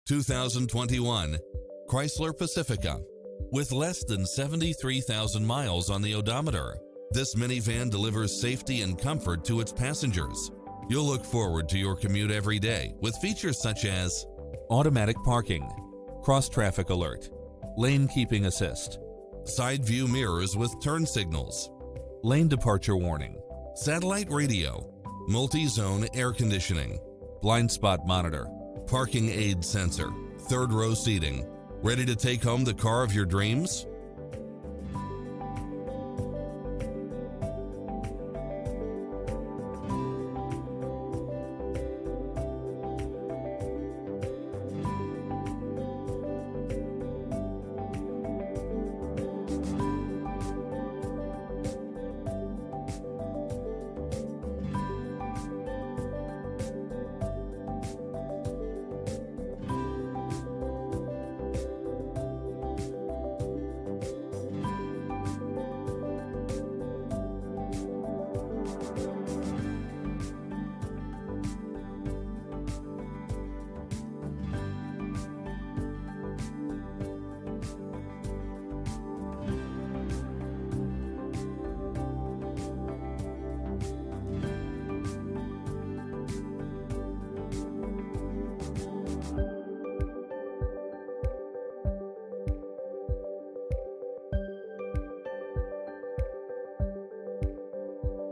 2021 Chrysler Pacifica. With less than 73,000 miles on the odometer, this minivan delivers safety and comfort to its passengers. You'll look forward to your commute every day with features such as automatic parking, cross-traffic alert, lane keeping assist, side view mirrors with turn signals, lane departure warning, satellite radio, multi-zone air conditioning, blind spot monitor, parking aid sensor, third row seating. Ready to take home the car of your dreams?